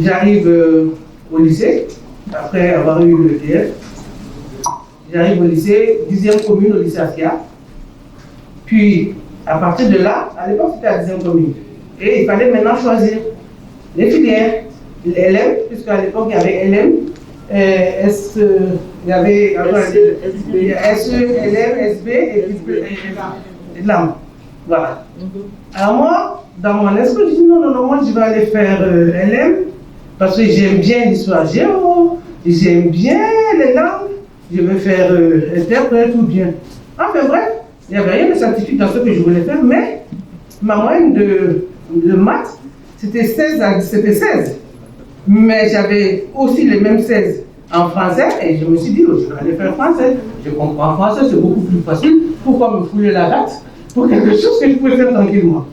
j'arrive au lycée, après avoir eu le DF. J'arrive au lycée, 10e commune au lycée Askia. Puis, à partir de là, à l'époque, c'était la 10e commune. Et il fallait maintenant choisir les filières, les LM, puisqu'à l'époque, il y avait LM, il y avait SE, LM, SB et LAM. Voilà. Alors moi, dans mon esprit, je dis non, moi je vais aller faire LM, parce que j'aime bien l'histoire géo, j'aime bien les langues, je vais faire interprète ou bien. Enfin bref, il n'y avait rien de scientifique dans ce que je voulais faire, mais ma moyenne de maths, c'était 16. Mais j'avais aussi les mêmes 16 en français, et je me suis dit, je vais aller faire français. Je comprends français, c'est beaucoup plus facile. Pourquoi me fouler la rate pour quelque chose que je pouvais faire tranquillement?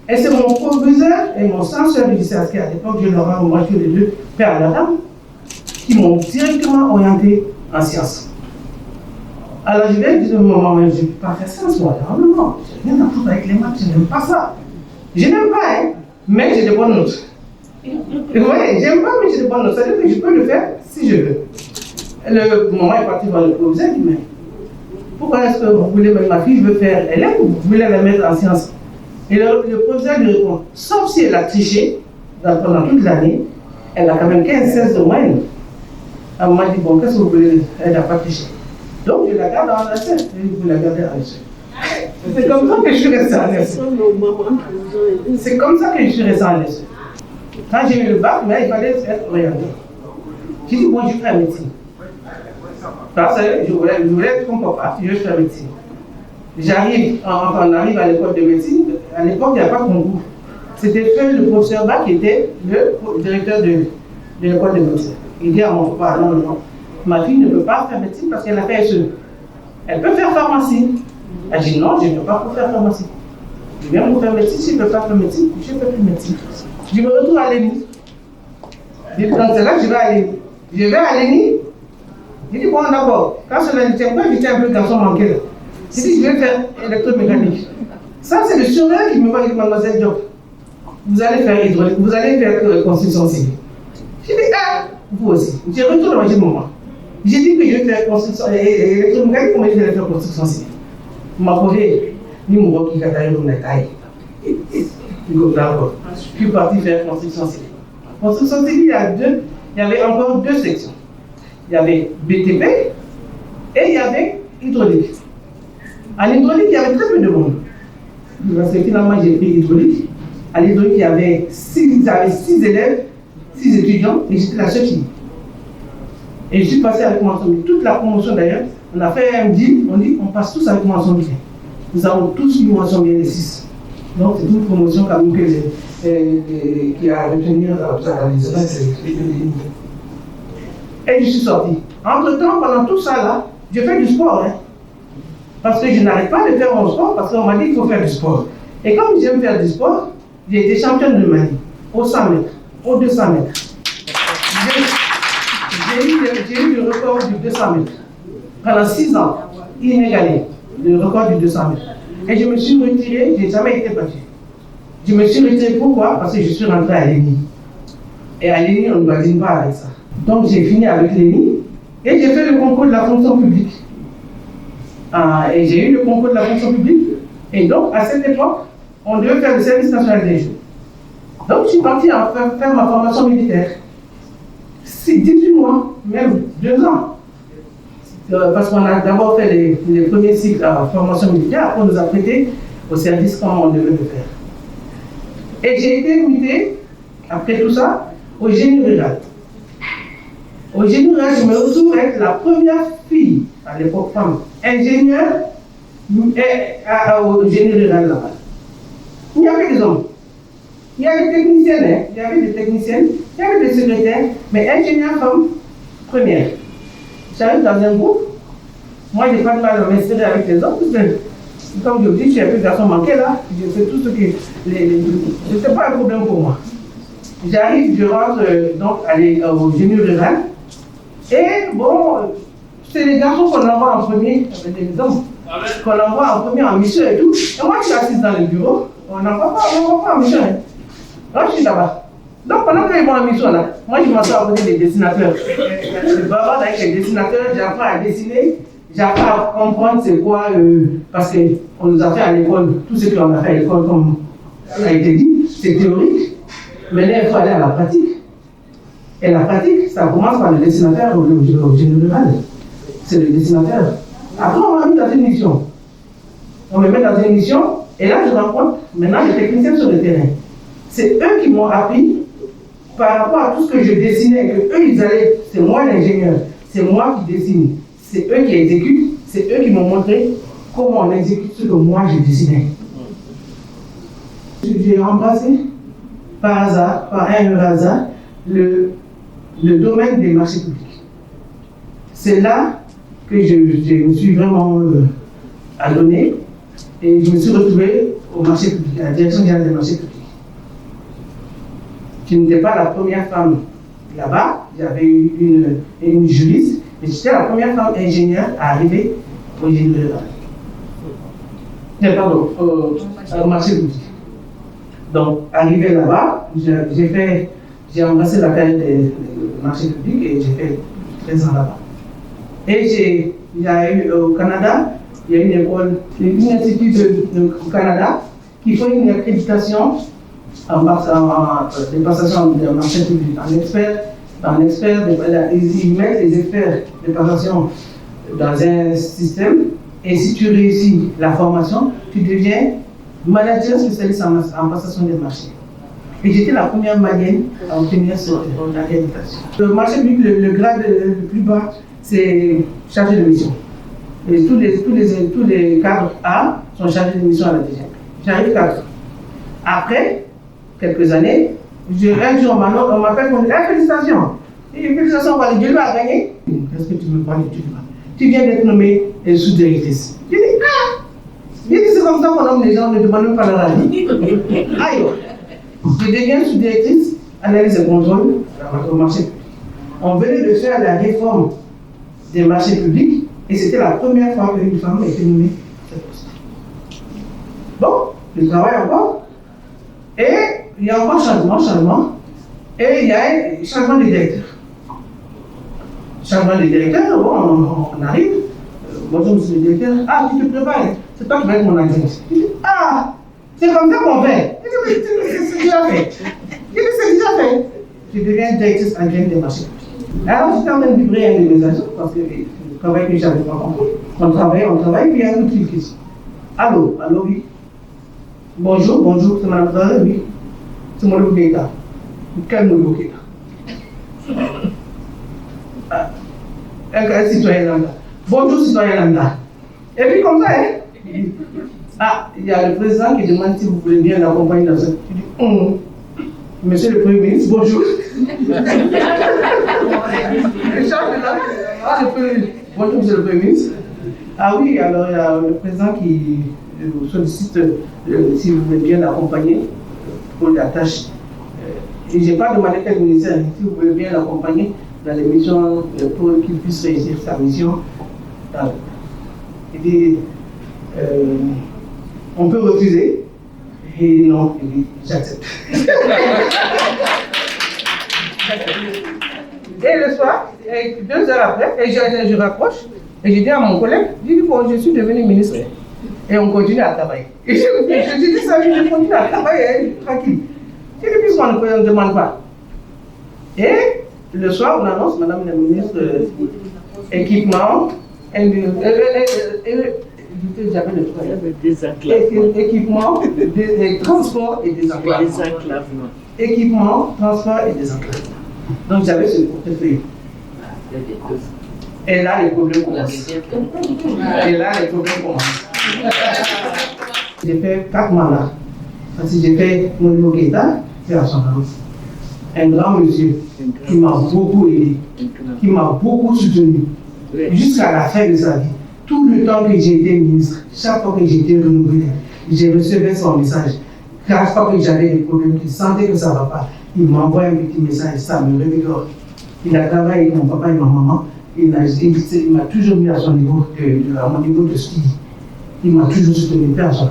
Et c'est mon professeur et mon censeur du lycée Askia, à l'époque, je leur ai envoyé les deux pères à la dame, qui m'ont directement orienté en sciences. Alors je vais dire, maman, je ne peux pas faire sciences, moi. Non, je n'ai rien à foutre avec les maths, je n'aime pas ça. Je n'aime pas, hein, mais j'ai des bonnes notes. Oui, j'aime pas, mais j'ai des bonnes notes. C'est-à-dire que je peux le faire si je veux. Le maman est parti voir le professeur, il dit, mais pourquoi est-ce que vous voulez mettre ma fille, je veux faire élève, ou vous voulez la mettre en sciences? Et le professeur lui répond, sauf si elle a triché pendant toute l'année, elle a quand même 15-16 de moyenne. Elle m'a dit, bon, qu'est-ce que vous voulez? Elle n'a pas triché. Donc je la garde en essai, et vous la gardez en essai. C'est comme ça que je suis restée en essai. C'est comme ça que je suis restée en essai. Quand j'ai eu le bac, mais il fallait être orienté. J'ai dit, bon, je ferai médecine. Parce que je voulais être comme papa, je vais faire médecine. J'arrive, on arrive à l'école de médecine. À l'époque, il n'y a pas de concours. C'était le professeur Bach qui était le directeur de l'école de médecine. Il dit à mon papa, non, ma fille ne peut pas faire médecine parce qu'elle a fait SE. Elle peut faire pharmacie. Elle dit non, je ne peux pas faire pharmacie. Je viens pour faire médecine, si je ne peux pas faire médecine, je ne fais plus médecine. Je me retrouve à l'ENI. Donc c'est là que je vais à l'ENI. Je vais à l'ENI. Je dis bon d'abord, quand cela ne tient pas, j'étais un peu garçon manqué là. Je dis je vais faire électromécanique. Ça c'est le surveillant qui me voit, il dit mademoiselle Diop, vous allez faire hydraulique, vous allez faire construction civile. Je dis ah, vous aussi. Je retourne à maman. J'ai dit que je vais faire construction électromécanique, comment je vais faire construction civile. Ma pauvre, ni mon qui a taillé mon taille. D'accord. Je suis parti faire construction civile. Construction civile, il y avait encore deux sections. Il y avait BTP et il y avait hydraulique. À l'hydraulique, il y avait très peu de monde. Parce que finalement, j'ai pris hydraulique. À l'hydraulique, il y avait 6 élèves, 6 étudiants, et j'étais la seule fille. Et je suis passé avec mention bien. Toute la promotion d'ailleurs, on a fait un deal, on dit on passe tous avec mention bien. Nous avons tous eu mention bien les 6. Donc c'est une promotion comme qui a retenu les élèves. Et je suis sorti. Entre-temps, pendant tout ça là, je fais du sport. Hein, parce que je n'arrête pas de faire mon sport, parce qu'on m'a dit qu'il faut faire du sport. Et comme j'aime faire du sport, j'ai été championne de Mali, au 100 mètres, au 200 mètres. J'ai eu le record du 200 mètres. Pendant 6 ans, inégalé, le record du 200 mètres. Et je me suis retiré, je n'ai jamais été battu. Je me suis retiré pourquoi? Parce que je suis rentré à l'ENI. Et à l'ENI, on ne badine pas avec ça. Donc j'ai fini avec l'ENI et j'ai fait le concours de la fonction publique. Et j'ai eu le concours de la fonction publique. Et donc à cette époque, on devait faire le service national des jeux. Donc je suis parti faire ma formation militaire. C'est 18 mois, même 2 ans. Parce qu'on a d'abord fait les premiers cycles à formation militaire, après on nous a prêté au service comme on devait le faire. Et j'ai été muté, après tout ça, au génie rural. Au génie rural, je me retrouve être la première fille, à l'époque femme, ingénieure au génie rural là-bas. Il y avait des hommes. Il y avait des techniciennes, hein. Il y avait des techniciennes, il y avait des secrétaires, mais ingénieur femme, première. J'arrive dans un groupe, moi je n'ai pas de mal à m'insérer avec les autres, comme je vous dis, je suis un peu garçon manqué là, je fais tout ce qui. Ce n'est pas un problème pour moi. J'arrive, je rentre donc au génie rural, et bon, c'est les garçons qu'on envoie en premier, avec les hommes, qu'on envoie en premier en mission et tout. Et moi je suis assise dans le bureau, on n'envoie pas en mission. Hein. Moi je suis là-bas. Donc pendant qu'ils vont en mission là, moi je m'assois à côté des dessinateurs. Je bavarde avec les dessinateurs, j'apprends à dessiner, j'apprends à comprendre c'est quoi, parce qu'on nous a fait à l'école, tout ce qu'on a fait à l'école, comme ça a été dit, c'est théorique. Maintenant il faut aller à la pratique. Et la pratique, ça commence par le dessinateur au général. C'est le dessinateur. Après on m'a mis dans une mission. On me met dans une mission, et là je rencontre maintenant les techniciens sur le terrain. C'est eux qui m'ont appris par rapport à tout ce que je dessinais, que eux ils allaient, c'est moi l'ingénieur, c'est moi qui dessine, c'est eux qui exécutent, c'est eux qui m'ont montré comment on exécute ce que moi je dessinais. J'ai embrassé par hasard, par un hasard, le domaine des marchés publics. C'est là que je me suis vraiment adonné et je me suis retrouvé au marché public, à la direction générale des marchés publics. Je n'étais pas la première femme là-bas, j'avais eu une juriste, mais j'étais la première femme ingénieure à arriver au génie pardon, au marché public. Donc, arrivé là-bas, j'ai embrassé la carrière des marchés publics et j'ai fait 13 ans là-bas. Et il y a eu au Canada, il y a une école, une institut au Canada qui fait une accréditation en passation de marché public, en expert, ils mettent les experts de passation dans un système et si tu réussis la formation, tu deviens manager spécialiste en passation des marchés. Et j'étais la première malienne à obtenir cette accréditation. Le marché public, le grade le plus bas, c'est chargé de mission. Et tous les cadres A sont chargés de mission à la DGM. J'arrive cadre. Après quelques années, un jour on m'appelle pour me dire félicitations. Et félicitations, Dieu lui a gagné. Qu'est-ce que tu me parles de tu viens d'être nommée sous-directrice. Je dis c'est comme ça qu'on nomme les gens, on ne demande même pas leur avis. Aïe, je deviens sous-directrice, analyse et contrôle au marché public. On venait de faire la réforme des marchés publics et c'était la première fois qu'une femme a été nommée à cette poste. Bon, je travaille encore et il y a encore changement et il y a un changement de directeur. Changement de directeur, bon, on arrive. Bonjour monsieur le directeur. Ah, tu te prépares, c'est toi qui vas être mon adjoint. Je dis, ah, c'est comme ça qu'on fait. Je dis, c'est déjà fait. Je dis, c'est déjà fait. Je deviens directrice adjointe des marchés publics. Alors, j'étais en train de vibrer un de mes agents parce que le travail que j'avais pas compris. On travaille, puis il y a un outil qui dit, allô, oui. Bonjour, c'est madame Zahra, oui. C'est mon nouveau Keita. Quel nouveau Keita? Un citoyen lambda. Bonjour citoyen lambda. Et puis comme ça, ah, il y a le président qui demande si vous voulez bien l'accompagner dans cette. Je dis, monsieur le Premier ministre, bonjour. Le chef de là, bonjour monsieur le Premier ministre. Ah oui, alors il y a le président qui vous sollicite si vous voulez bien l'accompagner pour la tâche. Et je n'ai pas demandé quel ministère, si vous voulez bien l'accompagner dans les missions pour qu'il puisse réussir sa mission. Il dit, on peut refuser. Et non, il dit, j'accepte. Et le soir, 2 heures après, et je raccroche, et je dis à mon collègue, je dis, bon, je suis devenu ministre. Et on continue à travailler. Et je dis ça, je continue à travailler, tranquille. Je dis, puisqu'on ne demande pas. Et le soir, on annonce, madame la ministre, équipement, équipement, transport et désenclavement. Équipement, transport et désenclavement. Donc j'avais ce portefeuille. Et là, les problèmes commencent. J'ai fait 4 mandats. Parce que j'ai fait mon nouveau Keita, c'est à son nom. Un grand monsieur qui m'a beaucoup aidé, qui m'a beaucoup soutenu, jusqu'à la fin de sa vie. Tout le temps que j'ai été ministre, chaque fois que j'étais renouvelé, j'ai reçu son message. Chaque fois que j'avais des problèmes, qu'il sentait que ça ne va pas, il m'envoie un petit message, ça me revigore. Il a travaillé avec mon papa et ma maman, il m'a toujours mis à son niveau, à mon niveau de ski. Il m'a toujours soutenu, à son.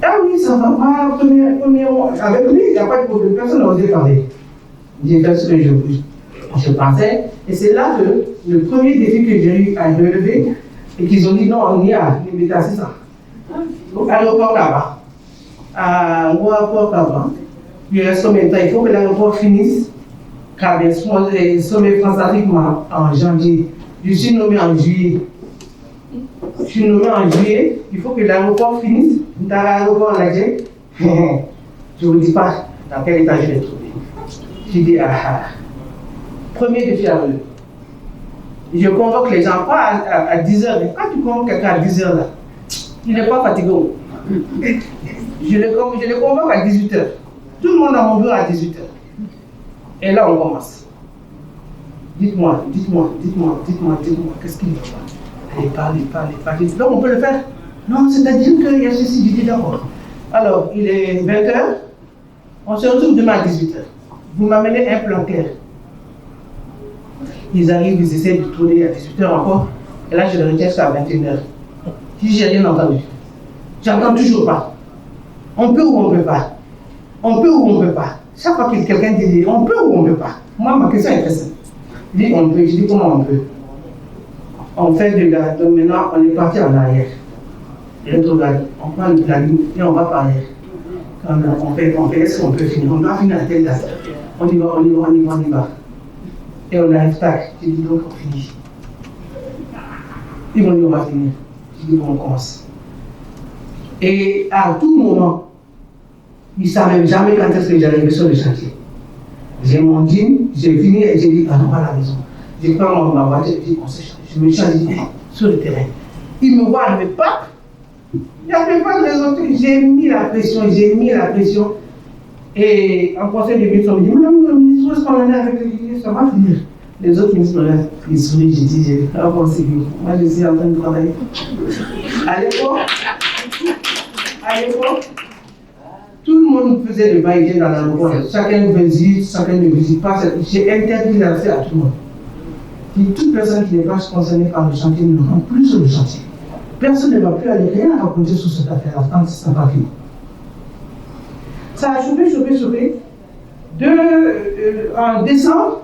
Ah oui, ça ça va pas, avec lui, il n'y a pas de problème, personne n'a osé parler. J'ai fait ce que je pensais, et c'est là que le premier défi que j'ai eu à relever, et qu'ils ont dit non, on y a, les médias, c'est ça. Donc, à l'aéroport là-bas, à l'aéroport là-bas, il reste combien de temps? Il faut que l'aéroport finisse, car le sommet France-Afrique en janvier. Je suis nommé en juillet. Il faut que l'aéroport finisse. Dans l'aéroport, là, je ne vous dis pas dans quel état je l'ai trouvé. J'ai dit, premier défi à relever. Je convoque les gens, pas à 10h, mais quand tu convoques quelqu'un à 10h, là, il n'est pas fatigué. Je le convoque à 18h. Tout le monde a mon bureau à 18h. Et là, on commence. Dites-moi, qu'est-ce qu'il va pas? Allez, parlez. Donc, on peut le faire. Non, c'est-à-dire qu'il y a ceci, je dis d'accord. Alors, il est 20h. On se retrouve demain à 18h. Vous m'amenez un plan clair. Ils arrivent, ils essaient de tourner à 18h encore. Et là, je le retiens jusqu'à 21h. Si j'ai rien entendu. J'entends toujours pas. On peut ou on ne peut pas. On peut ou on ne peut pas. Chaque fois que quelqu'un dit on peut ou on ne peut pas. Moi, ma question est très simple. Je dis on peut. Je dis comment on peut. On fait de la. Donc maintenant, on est parti en arrière. Rétrograde. On prend la ligne et on va par arrière. On fait, est-ce qu'on peut finir? On doit finir à telle date. On y va. Et on arrive, tac. Je dis donc on finit. Ils vont dire on va finir. Je dis bon, on commence. Et à tout moment, ils ne savaient jamais quand est-ce que j'arrivais sur le chantier. J'ai mon jean, j'ai fini et j'ai dit, non, pas à la maison. Je prends ma voiture, je dis, on se change. Je me change, je dis, sur le terrain. Ils me voient, ils me papent. Il n'y avait pas de raison. J'ai mis la pression. Et en conseil de ministre, on me dit, le ministre, où est-ce qu'on en est avec les ça va finir. Les autres ministres, ils sourient, j'ai dit, c'est bien. Moi, je suis en train de travailler. À l'époque, tout le monde faisait le va-et-vient dans l'aéroport. Chacun visite, chacun ne visite pas. J'ai interdit l'accès à tout le monde. Et toute personne qui n'est pas concernée par le chantier ne rentre plus sur le chantier. Personne ne va plus aller rien raconter sur cette affaire tant que ça n'a pas fini. Ça a chauffé. En décembre,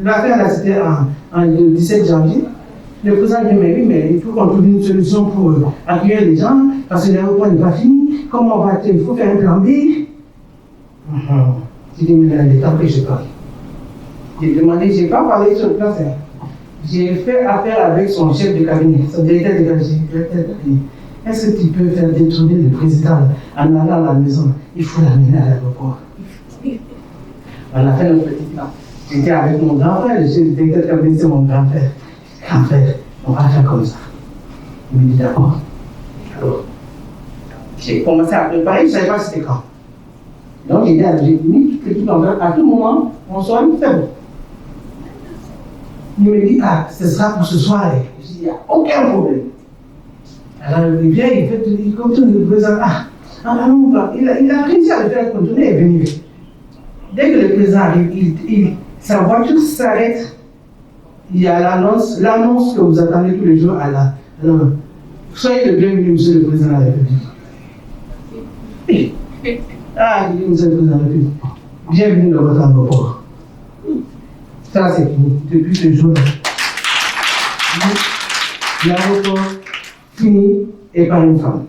l'affaire là c'était le 17 janvier. Le président dit mais il faut qu'on trouve une solution pour accueillir les gens parce que l'aéroport n'est pas fini. Comment on va faire? Il faut faire un plan B. J'ai dit mais dans les temps que je parle. J'ai demandé, je n'ai pas parlé sur le plan. J'ai fait affaire avec son chef de cabinet, son directeur de cabinet. Est-ce que tu peux faire détourner le président en allant à la maison? Il faut l'amener à l'aéroport. On a fait notre petit plan. J'étais avec mon grand frère, le chef de directeur de cabinet, c'est mon grand frère. Grand frère, on va faire comme ça. Il me dit d'accord. Alors, j'ai commencé à préparer, je ne savais pas c'était quand. Donc j'ai mis toute l'équipe en place. À tout moment, on soigne, c'est bon. Il me dit, ce sera pour ce soir. Je dis, il n'y a aucun problème. Alors il vient, il continue le président. Il a réussi à le faire continuer et venir. Dès que le président arrive, sa voiture s'arrête. Il y a l'annonce que vous attendez tous les jours à la. Alors, soyez le bienvenu, monsieur le président de la République. Il dit, monsieur le président de la République, bienvenue dans votre aéroport. Ça, c'est fini. Depuis ce jour-là, l'aéroport fini et par une femme.